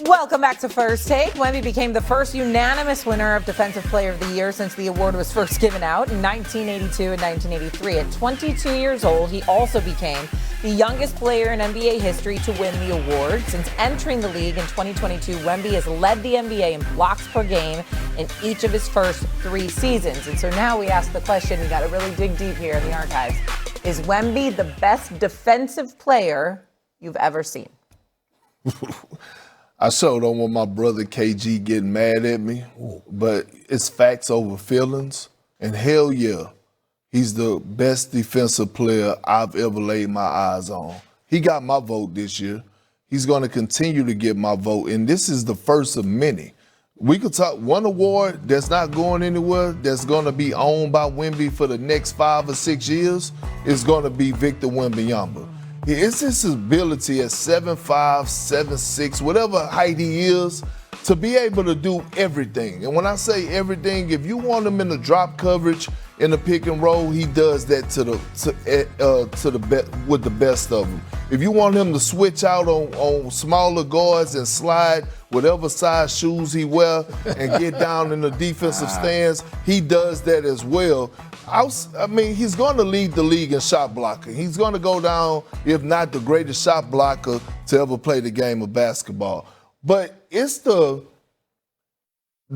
Welcome back to First Take. Wemby became the first unanimous winner of Defensive Player of the Year since the award was first given out in 1982 and 1983. At 22 years old, he also became the youngest player in NBA history to win the award. Since entering the league in 2022, Wemby has led the NBA in blocks per game in each of his first 3 seasons. And so now we ask the question, we got to really dig deep here in the archives. Is Wemby the best defensive player you've ever seen? I sure don't want my brother KG getting mad at me, but it's facts over feelings. And hell yeah, he's the best defensive player I've ever laid my eyes on. He got my vote this year. He's going to continue to get my vote. And this is the first of many. We could talk one award that's not going anywhere, that's going to be owned by Wemby for the next 5 or 6 years, is going to be Victor Wembanyama. It's his ability at 7'5", 7'6", whatever height he is, to be able to do everything. And when I say everything, if you want him in the drop coverage, in the pick and roll, he does that with the best of them. If you want him to switch out on smaller guards and slide whatever size shoes he wear and get down in the defensive stance, he does that as well. I mean, he's going to lead the league in shot blocking. He's going to go down, if not the greatest shot blocker to ever play the game of basketball. But it's the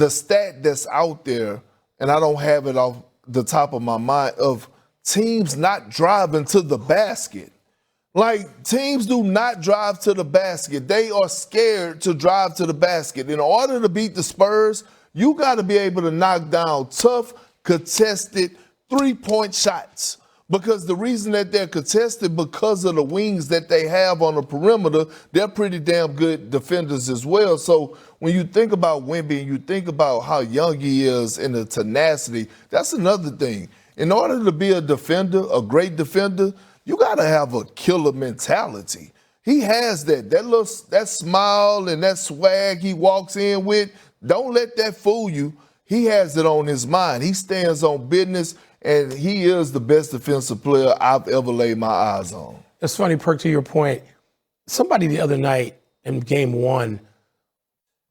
stat that's out there, and I don't have it off the top of my mind, of teams not driving to the basket. Like, teams do not drive to the basket. They are scared to drive to the basket. In order to beat the Spurs, you got to be able to knock down tough, contested, 3-point shots, because the reason that they're contested, because of the wings that they have on the perimeter, they're pretty damn good defenders as well. So when you think about Wemby and you think about how young he is and the tenacity, that's another thing. In order to be a defender, a great defender, you got to have a killer mentality. He has that smile and that swag he walks in with. Don't let that fool you. He has it on his mind. He stands on business. And he is the best defensive player I've ever laid my eyes on. It's funny, Perk, to your point. Somebody the other night in game 1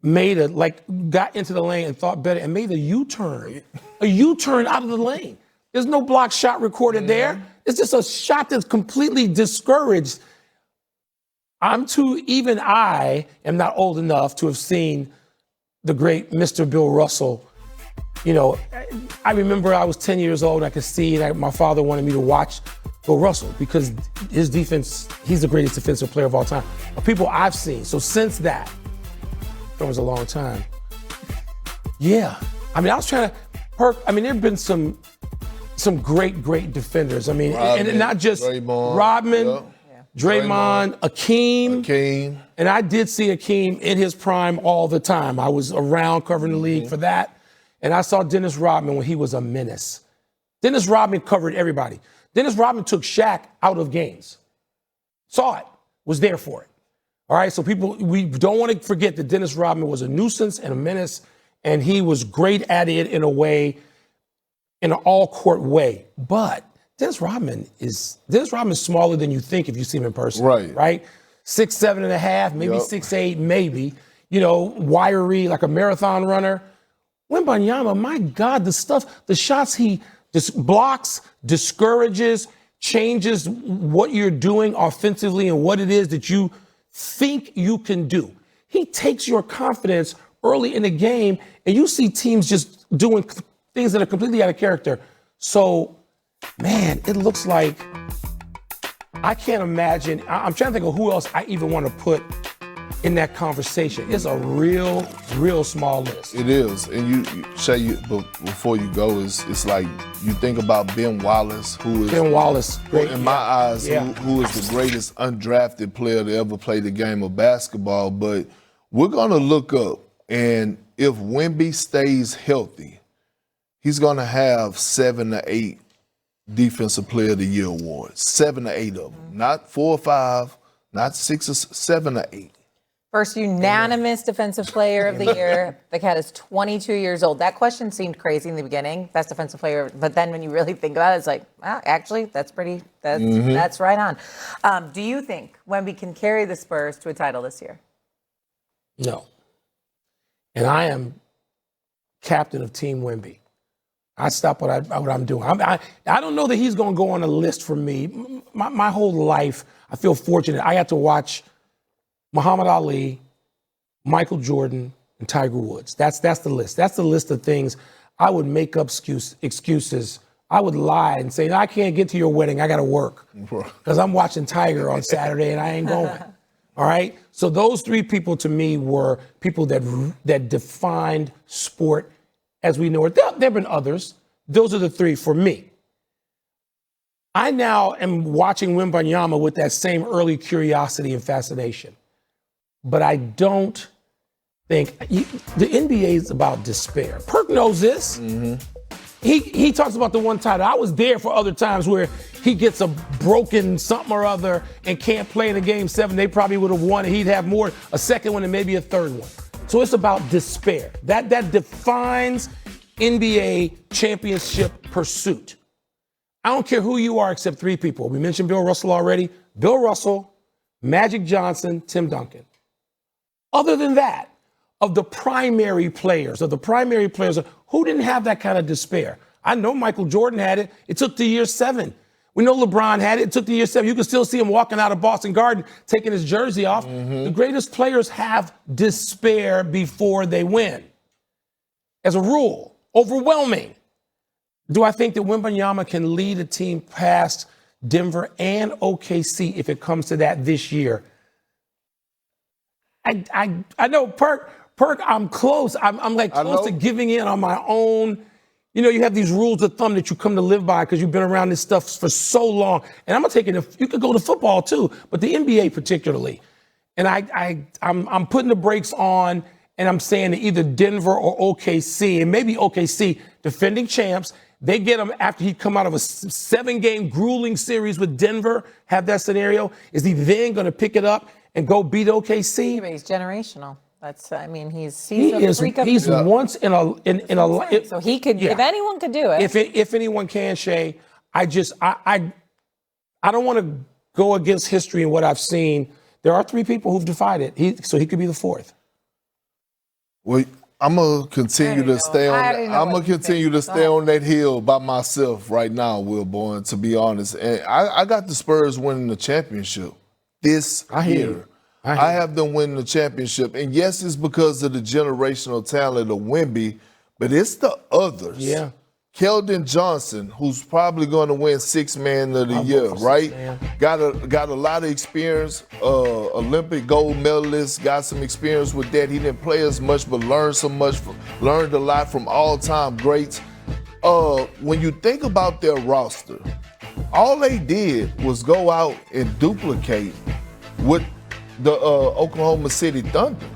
got into the lane and thought better and made a U-turn. A U-turn out of the lane. There's no block shot recorded there. It's just a shot that's completely discouraged. Even I am not old enough to have seen the great Mr. Bill Russell. You know, I remember I was 10 years old and I could see that my father wanted me to watch Bill Russell because his defense, he's the greatest defensive player of all time. People I've seen. So since that was a long time. Yeah. I mean, I was trying to there have been some great defenders. I mean, and not just Rodman, Draymond, Akeem. And I did see Akeem in his prime all the time. I was around covering the league for that. And I saw Dennis Rodman when he was a menace. Dennis Rodman covered everybody. Dennis Rodman took Shaq out of games. Saw it, was there for it. All right, so we don't want to forget that Dennis Rodman was a nuisance and a menace, and he was great at it in an all-court way. But Dennis Rodman is smaller than you think if you see him in person. Right? 6'7" and a half, maybe 6'8", maybe. You know, wiry, like a marathon runner. Wembanyama, my God, the shots he just blocks, discourages, changes what you're doing offensively and what it is that you think you can do. He takes your confidence early in the game, and you see teams just doing things that are completely out of character. So, man, it looks like I can't imagine. I'm trying to think of who else I even want to put in that conversation. It's a real small list. It is. And before you go, it's like you think about Ben Wallace, who is great, in my eyes, who is the greatest undrafted player to ever play the game of basketball. But we're gonna look up, and if Wemby stays healthy, he's gonna have 7 to 8 Defensive Player of the Year awards. 7 to 8 of them. Not 4 or 5, not 6 or 7 to 8. First unanimous Defensive Player of the Year. The cat is 22 years old. That question seemed crazy in the beginning, best defensive player. But then when you really think about it, it's like, well, actually, that's right on. Do you think Wemby can carry the Spurs to a title this year? No. And I am captain of Team Wemby. I stop what I'm doing. I don't know that he's going to go on a list for me. My whole life, I feel fortunate. I got to watch Muhammad Ali, Michael Jordan, and Tiger Woods. That's the list. That's the list of things I would make up excuses. I would lie and say, I can't get to your wedding. I got to work because I'm watching Tiger on Saturday and I ain't going. All right. So those three people to me were people that defined sport as we know it. There have been others. Those are the three for me. I now am watching Wembanyama with that same early curiosity and fascination. But I don't think the NBA is about despair. Perk knows this. Mm-hmm. He talks about the one title. I was there for other times where he gets a broken something or other and can't play in a game 7. They probably would have won and he'd have a second one and maybe a third one. So it's about despair. That defines NBA championship pursuit. I don't care who you are except three people. We mentioned Bill Russell already. Bill Russell, Magic Johnson, Tim Duncan. Other than that, of the primary players, who didn't have that kind of despair? I know Michael Jordan had it. It took to year 7. We know LeBron had it. It took to year 7. You can still see him walking out of Boston Garden, taking his jersey off. Mm-hmm. The greatest players have despair before they win. As a rule, overwhelming. Do I think that Wembanyama can lead a team past Denver and OKC if it comes to that this year? I know, Perk, I'm close. I'm like close to giving in on my own. You know, you have these rules of thumb that you come to live by because you've been around this stuff for so long. And I'm gonna take it. You could go to football too, but the NBA particularly. And I'm putting the brakes on, and I'm saying that either Denver or OKC, and maybe OKC, defending champs. They get him after he come out of a 7-game grueling series with Denver. Have that scenario. Is he then going to pick it up and go beat OKC? But he's generational. That's, I mean, he's a freak of he's once in a life. So he could, if anyone could do it. If anyone can, Shay, I don't want to go against history and what I've seen. There are three people who've defied it. So he could be the fourth. Well, I'm gonna continue to stay on. I'm gonna continue to stay on that hill by myself right now, Wilborn. To be honest, and I got the Spurs winning the championship this year. I have them winning the championship, and yes, it's because of the generational talent of Wemby, but it's the others. Yeah. Keldon Johnson, who's probably going to win Sixth Man of the Year, right? Got a lot of experience, Olympic gold medalist, got some experience with that. He didn't play as much, but learned a lot from all-time greats. When you think about their roster, all they did was go out and duplicate what the Oklahoma City Thunder.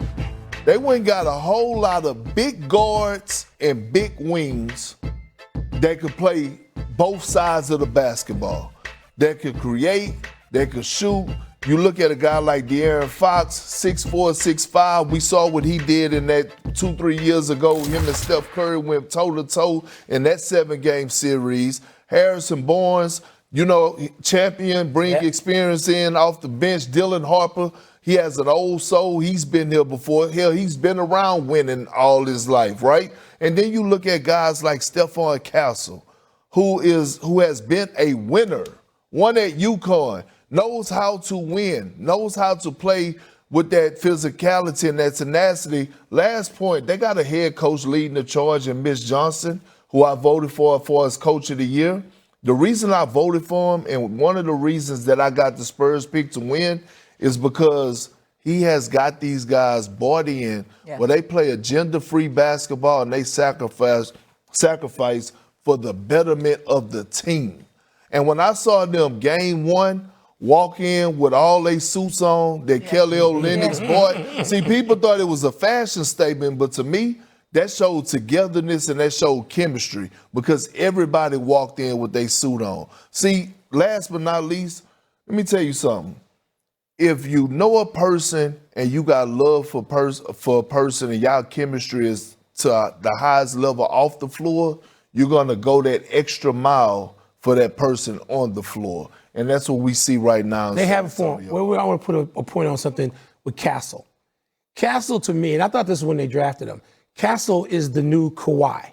They went and got a whole lot of big guards and big wings that could play both sides of the basketball, that could create, that could shoot. You look at a guy like De'Aaron Fox, 6'4", 6'5". We saw what he did in that 2-3 years ago. Him and Steph Curry went toe-to-toe in that 7-game series. Harrison Barnes, champion, bring experience in off the bench. Dylan Harper, he has an old soul. He's been here before. Hell, he's been around winning all his life, right? And then you look at guys like Stephon Castle, who has been a winner, won at UConn, knows how to win, knows how to play with that physicality and that tenacity. Last point, they got a head coach leading the charge in Mitch Johnson, who I voted for as coach of the year. The reason I voted for him, and one of the reasons that I got the Spurs pick to win, is because he has got these guys bought in where they play agenda-free basketball and they sacrifice for the betterment of the team. And when I saw them game 1 walk in with all their suits on that Kelly Olynyk's bought, see, people thought it was a fashion statement, but to me, that showed togetherness and that showed chemistry because everybody walked in with their suit on. See, last but not least, let me tell you something. If you know a person and you got love for a person and y'all chemistry is to the highest level off the floor, you're going to go that extra mile for that person on the floor. And that's what we see right now. They have a form. Well, I want to put a point on something with Castle. Castle, to me, and I thought this when they drafted him, Castle is the new Kawhi.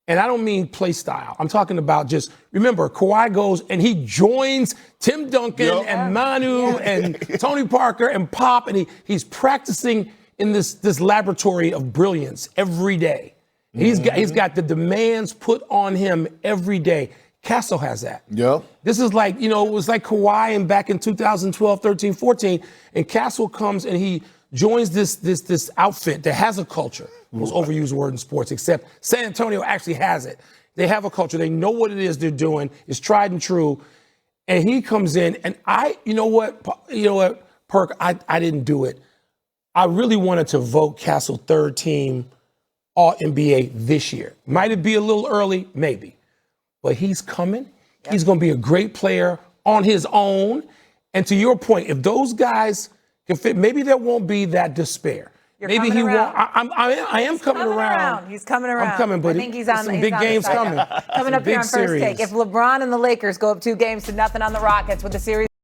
And I don't mean play style. I'm talking about just, remember, Kawhi goes and he joins Tim Duncan and Manu and Tony Parker and Pop, and he's practicing in this laboratory of brilliance every day. He's got the demands put on him every day. Castle has that. Yeah. This is like, it was like Kawhi and back in 2012, 13, 14, and Castle comes and he joins this outfit that has a culture. Most overused word in sports, except San Antonio actually has it. They have a culture. They know what it is they're doing. It's tried and true. And he comes in, and you know what, Perk, I didn't do it. I really wanted to vote Castle third team All-NBA this year. Might it be a little early? Maybe. But he's coming. Yep. He's going to be a great player on his own. And to your point, if those guys can fit, maybe there won't be that despair. Maybe he won't. I am coming around. He's coming around. I'm coming, but I think he's on some big games coming. Coming up here on First series. Take. If LeBron and the Lakers go up 2-0 on the Rockets with the series